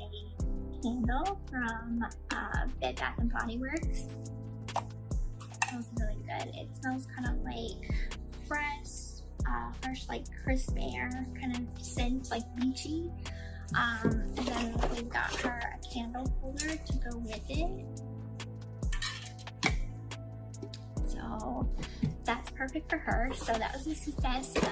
a candle from Bed Bath & Body Works. It smells really good. It smells kind of like fresh like crisp air kind of scent, like beachy. And then we've got her a candle holder to go with it. So that's perfect for her. So that was a success of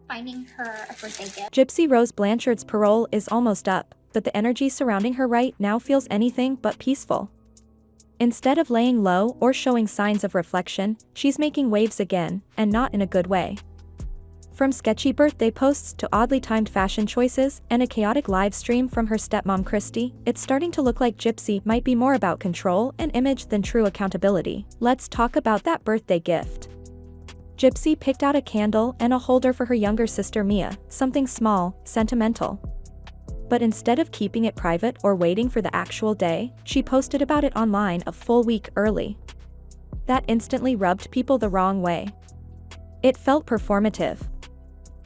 finding her a birthday gift. Gypsy Rose Blanchard's parole is almost up, but the energy surrounding her right now feels anything but peaceful. Instead of laying low or showing signs of reflection, she's making waves again, and not in a good way. From sketchy birthday posts to oddly timed fashion choices and a chaotic live stream from her stepmom KRISTY, it's starting to look like Gypsy might be more about control and image than true accountability. Let's talk about that birthday gift. Gypsy picked out a candle and a holder for her younger sister Mia, something small, sentimental. But instead of keeping it private or waiting for the actual day, she posted about it online a full week early. That instantly rubbed people the wrong way. It felt performative.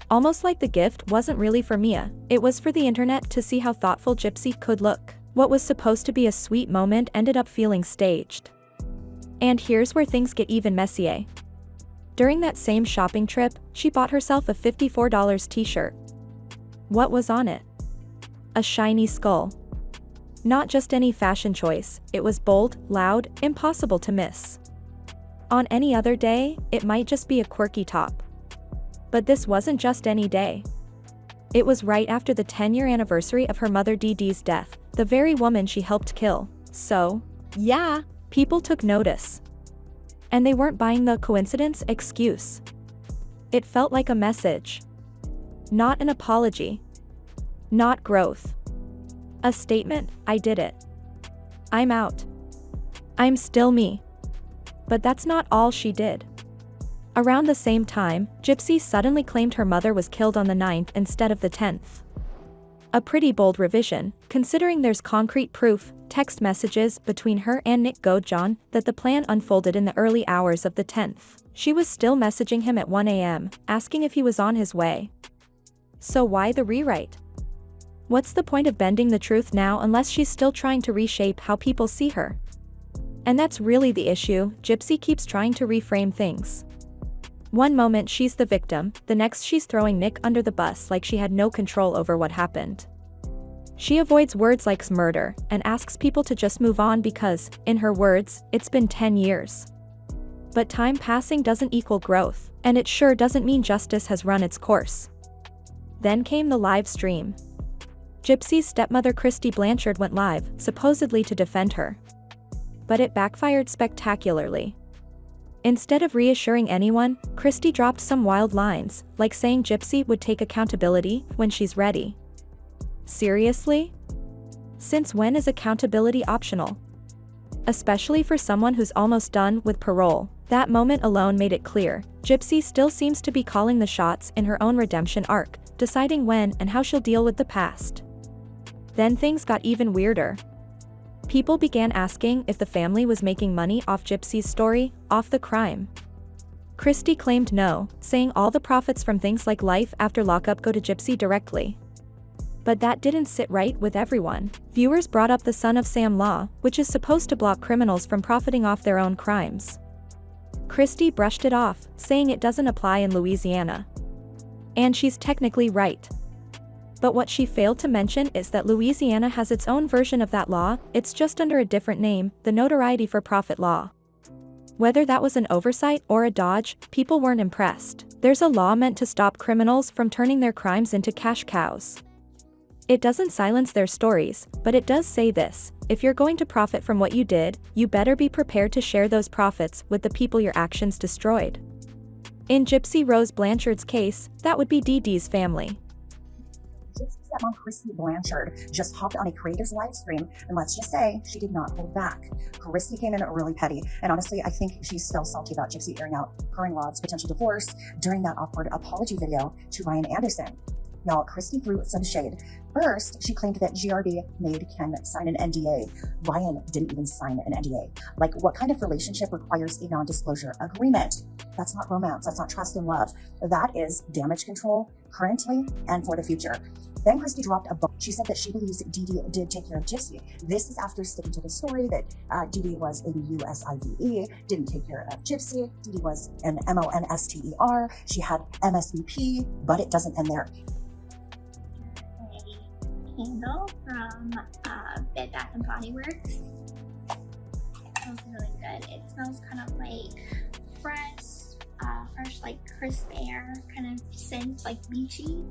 Almost like the gift wasn't really for Mia, it was for the internet to see how thoughtful Gypsy could look. What was supposed to be a sweet moment ended up feeling staged. And here's where things get even messier. During that same shopping trip, she bought herself a $54 t-shirt. What was on it? A shiny skull. Not just any fashion choice, it was bold, loud, impossible to miss. On any other day, it might just be a quirky top. But this wasn't just any day. It was right after the 10-year anniversary of her mother Dee Dee's death, the very woman she helped kill. So, yeah, people took notice. And they weren't buying the coincidence excuse. It felt like a message. Not an apology. Not growth. A statement, I did it. I'm out. I'm still me. But that's not all she did. Around the same time, Gypsy suddenly claimed her mother was killed on the 9th instead of the 10th. A pretty bold revision, considering there's concrete proof, text messages between her and Nick Gojon, that the plan unfolded in the early hours of the 10th. She was still messaging him at 1 a.m., asking if he was on his way. So why the rewrite? What's the point of bending the truth now unless she's still trying to reshape how people see her? And that's really the issue. Gypsy keeps trying to reframe things. One moment she's the victim, the next she's throwing Nick under the bus like she had no control over what happened. She avoids words like murder and asks people to just move on because, in her words, it's been 10 years. But time passing doesn't equal growth, and it sure doesn't mean justice has run its course. Then came the live stream. Gypsy's stepmother KRISTY Blanchard went live, supposedly to defend her. But it backfired spectacularly. Instead of reassuring anyone, KRISTY dropped some wild lines, like saying Gypsy would take accountability when she's ready. Seriously? Since when is accountability optional? Especially for someone who's almost done with parole. That moment alone made it clear, Gypsy still seems to be calling the shots in her own redemption arc, deciding when and how she'll deal with the past. Then things got even weirder. People began asking if the family was making money off Gypsy's story, off the crime. KRISTY claimed no, saying all the profits from things like life after lockup go to Gypsy directly. But that didn't sit right with everyone. Viewers brought up the Son of Sam law, which is supposed to block criminals from profiting off their own crimes. KRISTY brushed it off, saying it doesn't apply in Louisiana. And she's technically right. But what she failed to mention is that Louisiana has its own version of that law, it's just under a different name, the Notoriety for Profit Law. Whether that was an oversight or a dodge, people weren't impressed. There's a law meant to stop criminals from turning their crimes into cash cows. It doesn't silence their stories, but it does say this: if you're going to profit from what you did, you better be prepared to share those profits with the people your actions destroyed. In Gypsy Rose Blanchard's case, that would be Dee Dee's family. Gypsy's stepmom KRISTY Blanchard just hopped on a creator's live stream, and let's just say she did not hold back. KRISTY came in really petty, and honestly, I think she's still salty about Gypsy airing out her in-law's potential divorce during that awkward apology video to Ryan Anderson. Y'all, KRISTY threw some shade. First, she claimed that GRB made Ken sign an NDA. Ryan didn't even sign an NDA. Like, what kind of relationship requires a non-disclosure agreement? That's not romance. That's not trust and love. That is damage control, currently and for the future. Then KRISTY dropped a bomb. She said that she believes Dee did take care of Gypsy. This is after sticking to the story that Dee was a USIVE, didn't take care of Gypsy. Dee was an MONSTER. She had MSVP, but it doesn't end there. A candle from Bed Bath & Body Works. It smells really good. It smells kind of like fresh like crisp air kind of scent, like beachy.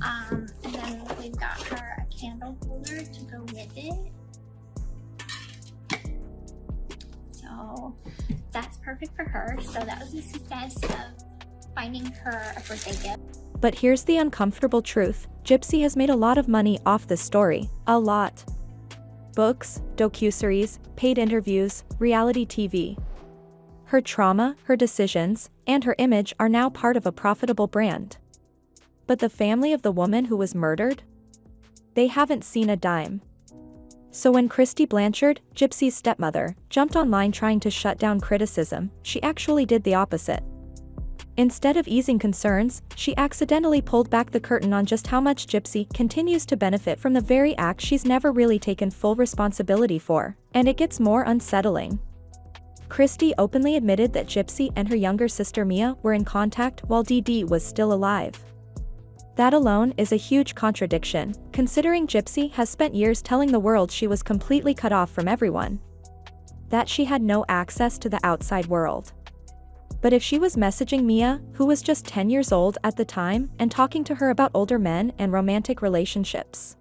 And then we've got her a candle holder to go with it. So that's perfect for her. So that was the success of finding her a birthday gift. But here's the uncomfortable truth. Gypsy has made a lot of money off this story. A lot. Books, docuseries, paid interviews, reality TV. Her trauma, her decisions, and her image are now part of a profitable brand. But the family of the woman who was murdered? They haven't seen a dime. So when KRISTY Blanchard, Gypsy's stepmother, jumped online trying to shut down criticism, she actually did the opposite. Instead of easing concerns, she accidentally pulled back the curtain on just how much Gypsy continues to benefit from the very act she's never really taken full responsibility for, and it gets more unsettling. KRISTY openly admitted that Gypsy and her younger sister Mia were in contact while Dee was still alive. That alone is a huge contradiction, considering Gypsy has spent years telling the world she was completely cut off from everyone. That she had no access to the outside world. But if she was messaging Mia, who was just 10 years old at the time, and talking to her about older men and romantic relationships,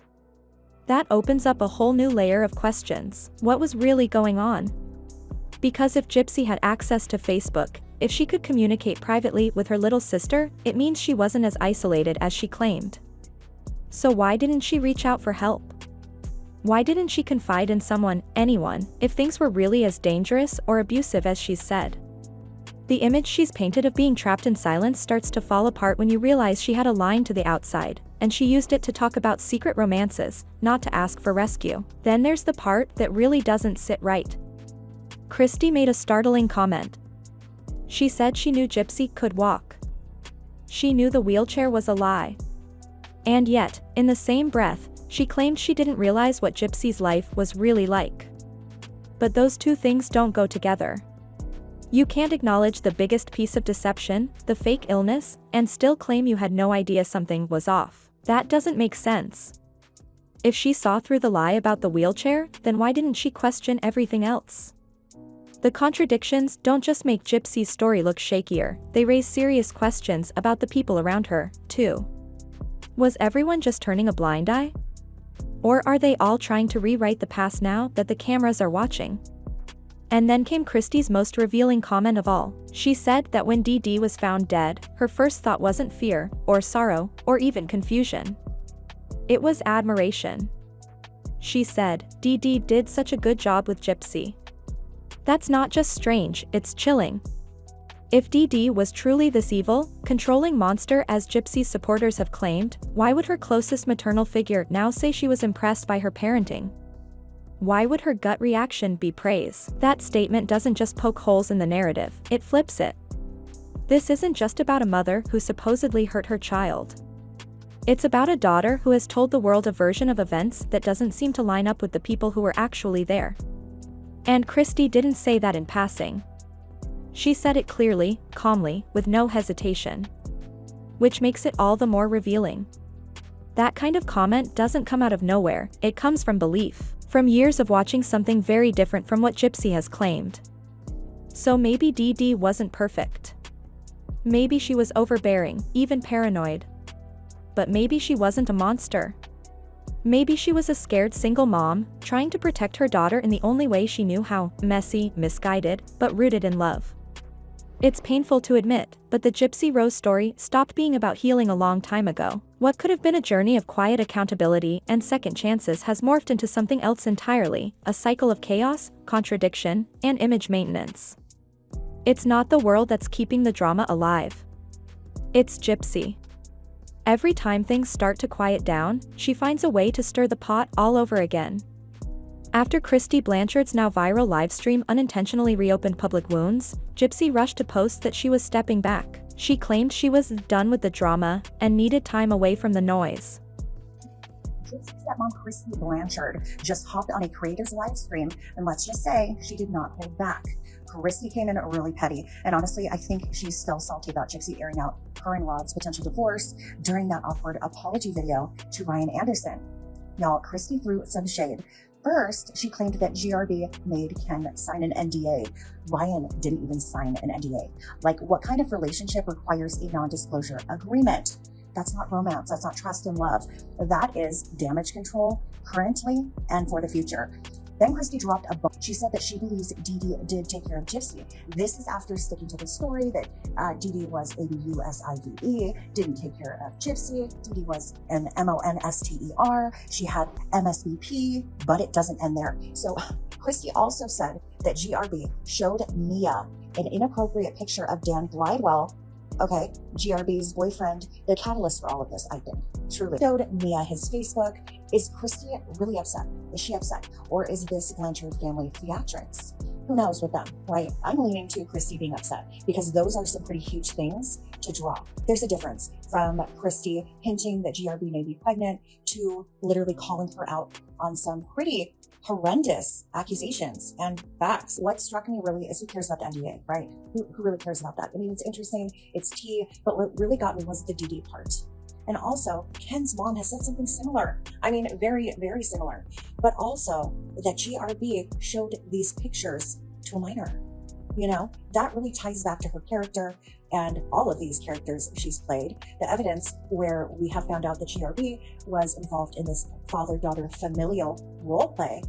that opens up a whole new layer of questions. What was really going on? Because if Gypsy had access to Facebook, if she could communicate privately with her little sister, it means she wasn't as isolated as she claimed. So why didn't she reach out for help? Why didn't she confide in someone, anyone, if things were really as dangerous or abusive as she's said? The image she's painted of being trapped in silence starts to fall apart when you realize she had a line to the outside, and she used it to talk about secret romances, not to ask for rescue. Then there's the part that really doesn't sit right. KRISTY made a startling comment. She said she knew Gypsy could walk. She knew the wheelchair was a lie. And yet, in the same breath, she claimed she didn't realize what Gypsy's life was really like. But those two things don't go together. You can't acknowledge the biggest piece of deception, the fake illness, and still claim you had no idea something was off. That doesn't make sense. If she saw through the lie about the wheelchair, then why didn't she question everything else? The contradictions don't just make Gypsy's story look shakier, they raise serious questions about the people around her, too. Was everyone just turning a blind eye? Or are they all trying to rewrite the past now that the cameras are watching? And then came KRISTY's most revealing comment of all. She said that when Dee was found dead, her first thought wasn't fear, or sorrow, or even confusion. It was admiration. She said, Dee did such a good job with Gypsy. That's not just strange, it's chilling. If Dee was truly this evil, controlling monster as Gypsy's supporters have claimed, why would her closest maternal figure now say she was impressed by her parenting? Why would her gut reaction be praise? That statement doesn't just poke holes in the narrative, it flips it. This isn't just about a mother who supposedly hurt her child. It's about a daughter who has told the world a version of events that doesn't seem to line up with the people who were actually there. And KRISTY didn't say that in passing. She said it clearly, calmly, with no hesitation. Which makes it all the more revealing. That kind of comment doesn't come out of nowhere, it comes from belief. From years of watching something very different from what Gypsy has claimed. So maybe Dee wasn't perfect. Maybe she was overbearing, even paranoid. But maybe she wasn't a monster. Maybe she was a scared single mom, trying to protect her daughter in the only way she knew how, messy, misguided, but rooted in love. It's painful to admit, but the Gypsy Rose story stopped being about healing a long time ago. What could have been a journey of quiet accountability and second chances has morphed into something else entirely, a cycle of chaos, contradiction, and image maintenance. It's not the world that's keeping the drama alive. It's Gypsy. Every time things start to quiet down, she finds a way to stir the pot all over again. After KRISTY Blanchard's now viral livestream unintentionally reopened public wounds, Gypsy rushed to post that she was stepping back. She claimed she was done with the drama and needed time away from the noise. Gypsy stepmom KRISTY Blanchard just hopped on a creator's live stream, and let's just say she did not hold back. KRISTY came in really petty, and honestly, I think she's still salty about Gypsy airing out her in-law's potential divorce during that awkward apology video to Ryan Anderson. Y'all, KRISTY threw some shade. First, she claimed that GRB made Ken sign an NDA. Ryan didn't even sign an NDA. Like, what kind of relationship requires a non-disclosure agreement? That's not romance. That's not trust and love. That is damage control currently and for the future. Then KRISTY dropped a bomb. She said that she believes Didi did take care of Gypsy. This is after sticking to the story that Didi was ABUSIVE, didn't take care of Gypsy. Didi was an MONSTER. She had MSVP, but it doesn't end there. So KRISTY also said that GRB showed Mia an inappropriate picture of Dan Glidewell, okay, GRB's boyfriend, the catalyst for all of this, I think. Truly. Showed Mia his Facebook. Is KRISTY really upset? Is she upset? Or is this Blanchard family theatrics? Who knows with them, right? I'm leaning to KRISTY being upset because those are some pretty huge things to draw. There's a difference from KRISTY hinting that GRB may be pregnant to literally calling her out on some pretty horrendous accusations and facts. What struck me really is who cares about the NDA, right? Who really cares about that? I mean, it's interesting, it's tea, but what really got me was the DD part. And also, Ken's mom has said something similar. I mean, very, very similar. But also that GRB showed these pictures to a minor. You know, that really ties back to her character and all of these characters she's played. The evidence where we have found out that GRB was involved in this father-daughter familial role play,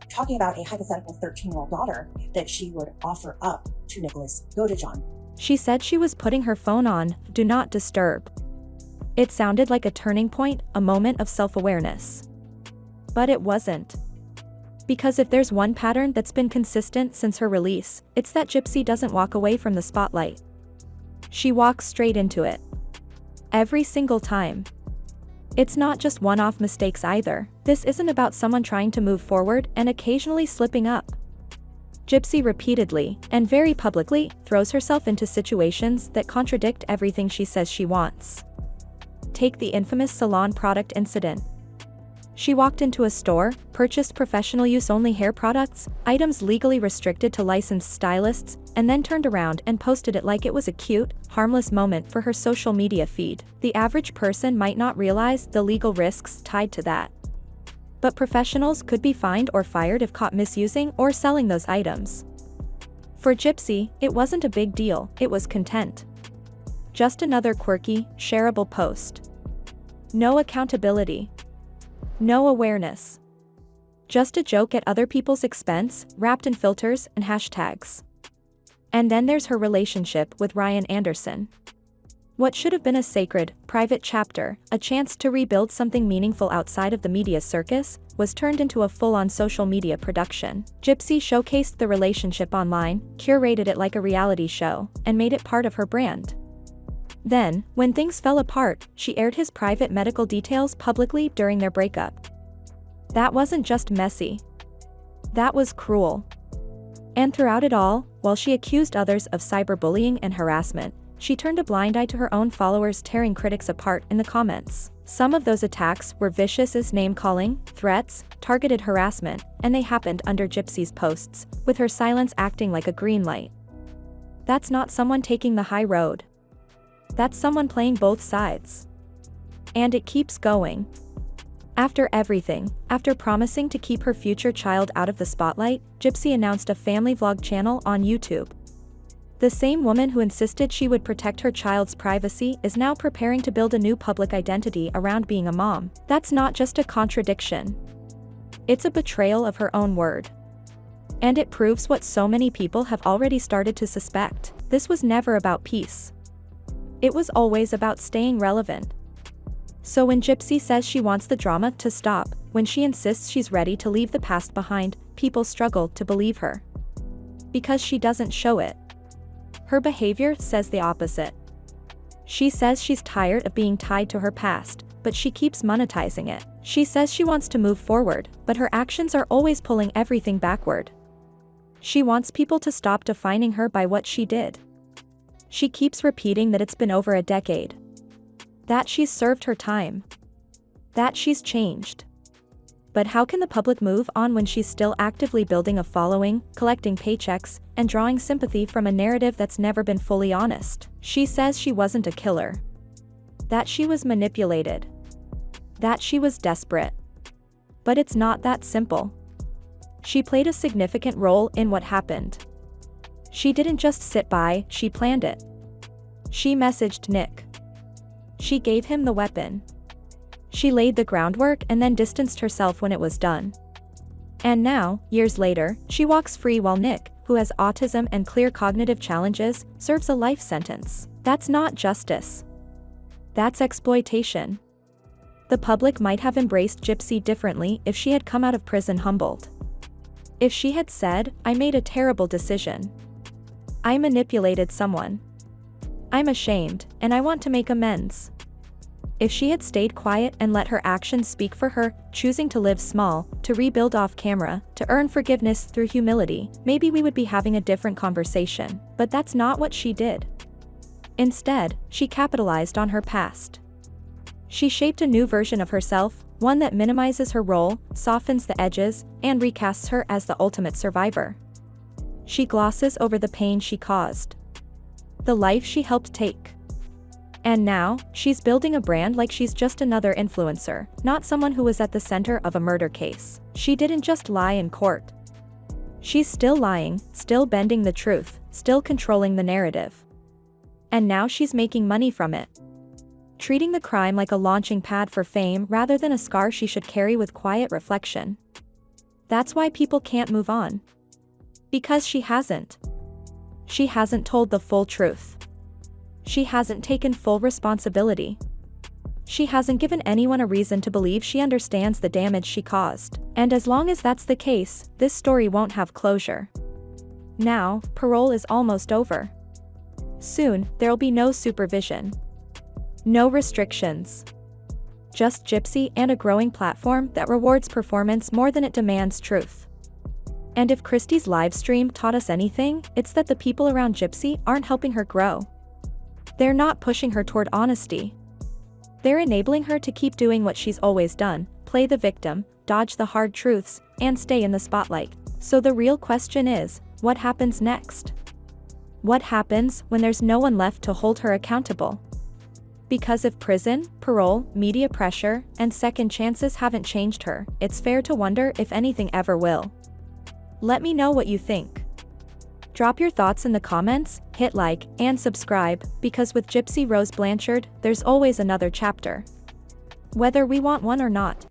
talking about a hypothetical 13-year-old daughter that she would offer up to Nicholas Godejohn. She said she was putting her phone on Do Not Disturb. It sounded like a turning point, a moment of self-awareness. But it wasn't. Because if there's one pattern that's been consistent since her release, it's that Gypsy doesn't walk away from the spotlight. She walks straight into it. Every single time. It's not just one-off mistakes either. This isn't about someone trying to move forward and occasionally slipping up. Gypsy repeatedly, and very publicly, throws herself into situations that contradict everything she says she wants. Take the infamous salon product incident. She walked into a store, purchased professional use-only hair products, items legally restricted to licensed stylists, and then turned around and posted it like it was a cute, harmless moment for her social media feed. The average person might not realize the legal risks tied to that. But professionals could be fined or fired if caught misusing or selling those items. For Gypsy, it wasn't a big deal, it was content. Just another quirky, shareable post. No accountability. No awareness. Just a joke at other people's expense, wrapped in filters and hashtags. And then there's her relationship with Ryan Anderson. What should have been a sacred, private chapter, a chance to rebuild something meaningful outside of the media circus, was turned into a full-on social media production. Gypsy showcased the relationship online, curated it like a reality show, and made it part of her brand. Then, when things fell apart, she aired his private medical details publicly during their breakup. That wasn't just messy. That was cruel. And throughout it all, while she accused others of cyberbullying and harassment, she turned a blind eye to her own followers, tearing critics apart in the comments. Some of those attacks were vicious as name-calling, threats, targeted harassment, and they happened under Gypsy's posts, with her silence acting like a green light. That's not someone taking the high road. That's someone playing both sides. And it keeps going. After everything, after promising to keep her future child out of the spotlight, Gypsy announced a family vlog channel on YouTube. The same woman who insisted she would protect her child's privacy is now preparing to build a new public identity around being a mom. That's not just a contradiction. It's a betrayal of her own word. And it proves what so many people have already started to suspect. This was never about peace. It was always about staying relevant. So when Gypsy says she wants the drama to stop, when she insists she's ready to leave the past behind, people struggle to believe her. Because she doesn't show it. Her behavior says the opposite. She says she's tired of being tied to her past, but she keeps monetizing it. She says she wants to move forward, but her actions are always pulling everything backward. She wants people to stop defining her by what she did. She keeps repeating that it's been over a decade. That she's served her time. That she's changed. But how can the public move on when she's still actively building a following, collecting paychecks, and drawing sympathy from a narrative that's never been fully honest? She says she wasn't a killer. That she was manipulated. That she was desperate. But it's not that simple. She played a significant role in what happened. She didn't just sit by, she planned it. She messaged Nick. She gave him the weapon. She laid the groundwork and then distanced herself when it was done. And now, years later, she walks free while Nick, who has autism and clear cognitive challenges, serves a life sentence. That's not justice. That's exploitation. The public might have embraced Gypsy differently if she had come out of prison humbled. If she had said, "I made a terrible decision. I manipulated someone. I'm ashamed, and I want to make amends." If she had stayed quiet and let her actions speak for her, choosing to live small, to rebuild off camera, to earn forgiveness through humility, maybe we would be having a different conversation. But that's not what she did. Instead, she capitalized on her past. She shaped a new version of herself, one that minimizes her role, softens the edges, and recasts her as the ultimate survivor. She glosses over the pain she caused. The life she helped take. And now, she's building a brand like she's just another influencer, not someone who was at the center of a murder case. She didn't just lie in court. She's still lying, still bending the truth, still controlling the narrative. And now she's making money from it. Treating the crime like a launching pad for fame rather than a scar she should carry with quiet reflection. That's why people can't move on. Because she hasn't. She hasn't told the full truth. She hasn't taken full responsibility. She hasn't given anyone a reason to believe she understands the damage she caused. And as long as that's the case, this story won't have closure. Now, parole is almost over. Soon, there'll be no supervision. No restrictions. Just Gypsy and a growing platform that rewards performance more than it demands truth. And if KRISTY's live stream taught us anything, it's that the people around Gypsy aren't helping her grow. They're not pushing her toward honesty. They're enabling her to keep doing what she's always done, play the victim, dodge the hard truths, and stay in the spotlight. So the real question is, what happens next? What happens when there's no one left to hold her accountable? Because if prison, parole, media pressure, and second chances haven't changed her, it's fair to wonder if anything ever will. Let me know what you think. Drop your thoughts in the comments, hit like, and subscribe, because with Gypsy Rose Blanchard, there's always another chapter. Whether we want one or not.